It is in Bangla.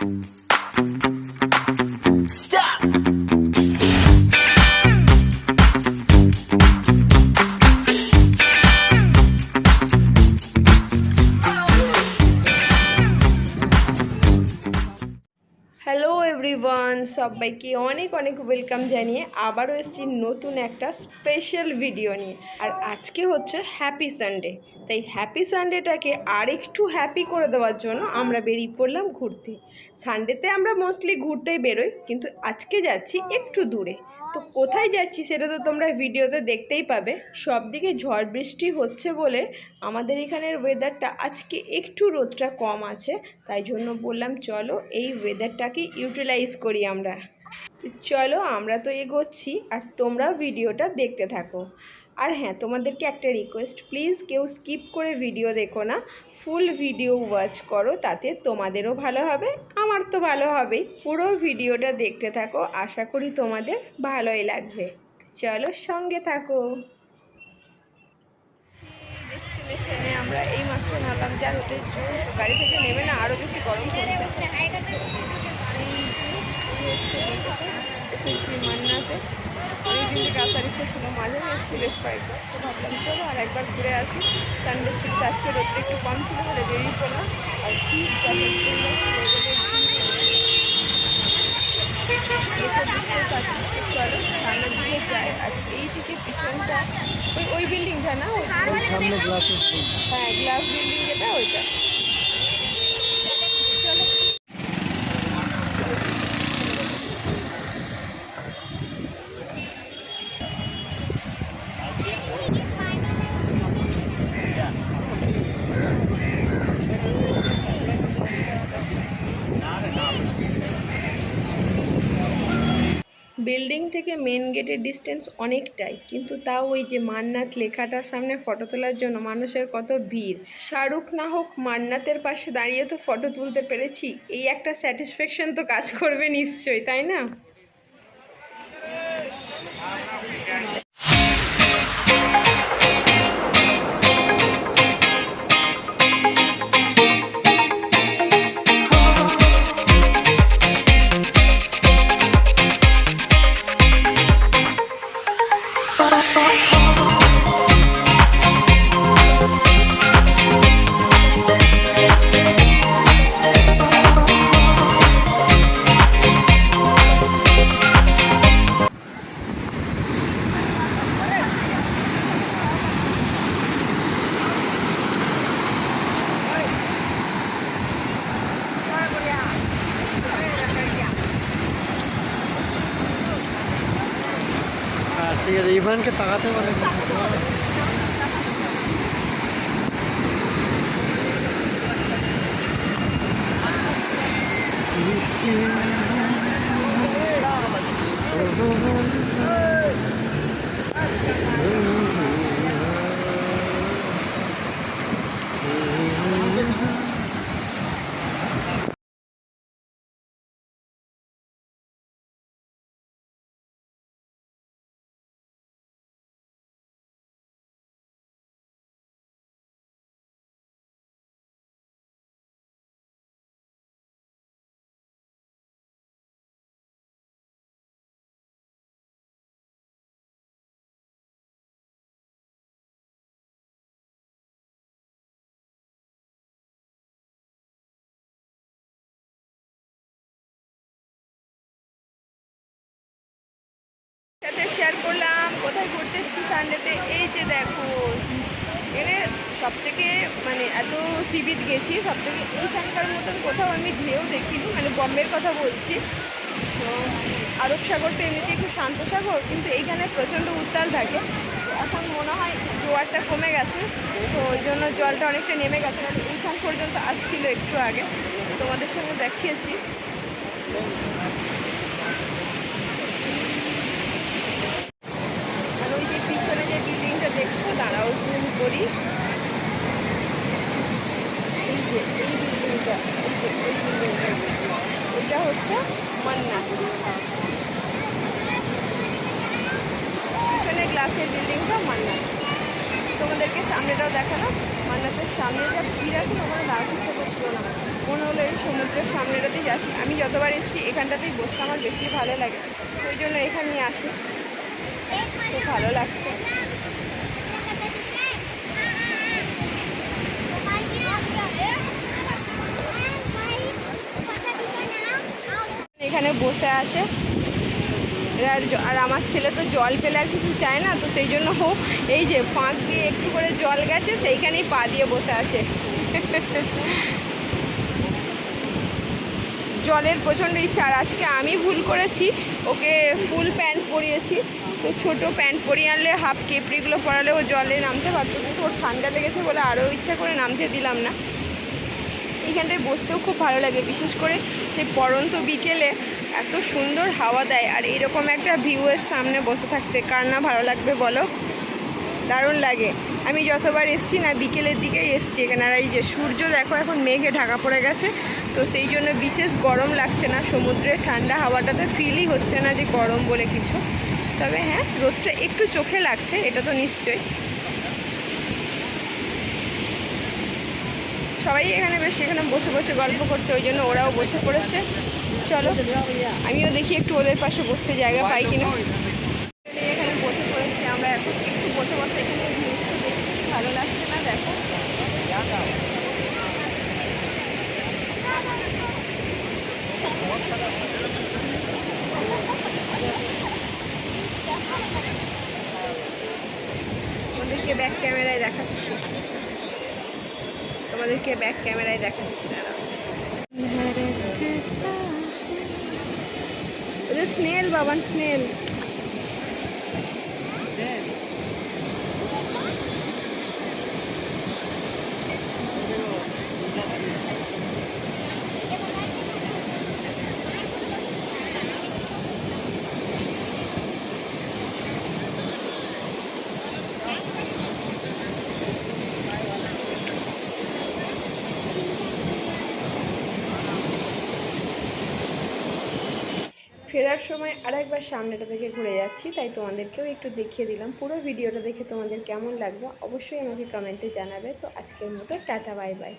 হ্যালো এভরিওয়ান, সবাইকে অনেক অনেক ওয়েলকাম জানিয়ে আবারও এসেছি নতুন একটা স্পেশাল ভিডিও নিয়ে। আর আজকে হচ্ছে হ্যাপি সানডে, তাই হ্যাপি সানডেটাকে আর একটু হ্যাপি করে দেওয়ার জন্য আমরা বেরিয়ে পড়লাম ঘুরতে। সানডেতে আমরা মোস্টলি ঘুরতেই বেরোই, কিন্তু আজকে যাচ্ছি একটু দূরে। তো কোথায় যাচ্ছি সেটা তো তোমরা ভিডিওতে দেখতেই পাবে। সব দিকে ঝড় বৃষ্টি হচ্ছে বলে আমাদের এখানের ওয়েদারটা আজকে একটু রোদটা কম আছে, তাই জন্য বললাম চলো এই ওয়েদারটাকে ইউটিলাইজ করি আমরা। তো চলো আমরা তো এগোচ্ছি আর তোমরা ভিডিওটা দেখতে থাকো। আর হ্যাঁ, তোমাদেরকে একটা রিকোয়েস্ট, প্লিজ কেউ স্কিপ করে ভিডিও দেখো না, ফুল ভিডিও ওয়াচ করো, তাতে তোমাদেরও ভালো হবে, আমার তো ভালো হবেই। পুরো ভিডিওটা দেখতে থাকো, আশা করি তোমাদের ভালোই লাগবে। চলো সঙ্গে থাকো। ডেস্টিনেশনে আমরা এই মাত্র নামলাম, যার হতে গাড়ি থেকে নেমে না আরও বেশি গরম পড়ছে। এসেছি মান্নাতে, অনেকদিন থেকে আসার ইচ্ছা ছিল, মাঝে এসেছি বেশ কয়েকবার। তো ভাবলাম চলো আর একবার ঘুরে আসি। সানডে ছুটিতে আজকে রোদটা একটু কম ছিল বলে বেরিয়ে পড়লাম। আর কি চলো সামনের দিকে যাই। আর এই দিকে পিছনটা ওই বিল্ডিংটা না, ওই সামনে গ্লাসের, হ্যাঁ গ্লাস বিল্ডিং যেটা ওইটা। চলো বিল্ডিং থেকে মেন গেটের ডিস্টেন্স অনেকটাই, কিন্তু তাও ওই যে মান্নাত লেখাটার সামনে ফটো তোলার জন্য মানুষের কত ভিড়। শাহরুখ না হোক, মান্নাতের পাশে দাঁড়িয়ে তো ফটো তুলতে পেরেছি, এই একটা স্যাটিসফ্যাকশন তো কাজ করবে নিশ্চয়ই, তাই না? ঠিক আছে, ইভানকে তাকাতে বলে। সাথে শেয়ার করলাম কোথায় ঘুরতে এসেছি সানডেতে। এই যে দেখো, এখানে সব থেকে মানে এত সি বিচ গেছি, সব থেকে এইখানকার মতন কোথাও আমি ঢেউ দেখিনি, মানে বম্বের কথা বলছি। তো আরব সাগরটা এমনিতে একটু শান্ত সাগর, কিন্তু এইখানে প্রচণ্ড উত্তাল থাকে। এখন মনে হয় জোয়ারটা কমে গেছে, তো ওই জন্য জলটা অনেকটা নেমে গেছে। মানে এইখান পর্যন্ত আসছিল একটু আগে, তোমাদের সঙ্গে দেখিয়েছি। পিছনে যে বিল্ডিংটা দেখছো, দাঁড়াও জুম করি। এই যে এই বিল্ডিংটা, এটা হচ্ছে মান্নাত। পিছনে গ্লাসের বিল্ডিংটা মান্নাত। তোমাদেরকে সামনেটাও দেখালাম। মান্নাতের সামনে যা ভিড় আছে, ওখানে দাঁড়াতে ইচ্ছে করছিল না, মনে হলো এই সমুদ্রের সামনেটাতে এখানেই আসি, আমি যতবার এসেছি এখানটাতেই বসতে আমার বেশি ভালো লাগে, ওই জন্য এখানেই আসি, খুব ভালো লাগছে। এখানে বসে আছে আর আমার ছেলে তো জল পেলে আর কিছু চায় না, তো সেই জন্য ও এই যে ফাঁক দিয়ে একটু করে জল গেছে সেইখানেই পা দিয়ে বসে আছে। জলের প্রচণ্ড ইচ্ছা। আর আজকে আমি ভুল করেছি, ওকে ফুল প্যান্ট পরিয়েছি, তো ছোটো প্যান্ট পরিয়ে আনলে হাফ কেপড়িগুলো পরালে ও জলে নামতে পারতো, কিন্তু ওর ঠান্ডা লেগেছে বলে আরও ইচ্ছা করে নামতে দিলাম না। এইখানটায় বসতেও খুব ভালো লাগে, বিশেষ করে সেই পড়ন্ত বিকেলে এত সুন্দর হাওয়া দেয়, আর এরকম একটা ভিউয়ের সামনে বসে থাকতে কার না ভালো লাগবে বলো, দারুণ লাগে। আমি যতবার এসছি না বিকেলের দিকেই এসছি এখানে, আর এই যে সূর্য দেখো এখন মেঘে ঢাকা পড়ে গেছে, তো সেই জন্য বিশেষ গরম লাগছে না, সমুদ্রের ঠান্ডা হাওয়াটাতে ফিলই হচ্ছে না যে গরম বলে কিছু। তবে হ্যাঁ, রোদটা একটু চোখে লাগছে, এটা তো নিশ্চয়ই। সবাই এখানে বেশ এখানে বসে বসে গল্প করছে, ওই জন্য ওরাও বসে পড়েছে। চলো আমিও দেখি একটু ওদের পাশে বসতে জায়গা পাই কিনা। এখানে বসে পড়েছি আমরা, এখন একটু বসে বসে এখানে জিনিসটা দেখতে ভালো লাগছে না, দেখো তোমাদেরকে ব্যাক ক্যামেরায় দেখাচ্ছি, দাঁড়াও। ওদের স্নেল বাবান, স্নেল। ফেরার সময় আরেকবার সামনেটা থেকে ঘুরে যাচ্ছি, তাই তোমাদেরকেও একটু দেখিয়ে দিলাম। পুরো ভিডিওটা দেখে তোমাদের কেমন লাগবে অবশ্যই আমাকে কমেন্টে জানাবে। তো আজকের মতো টাটা, বাই বাই।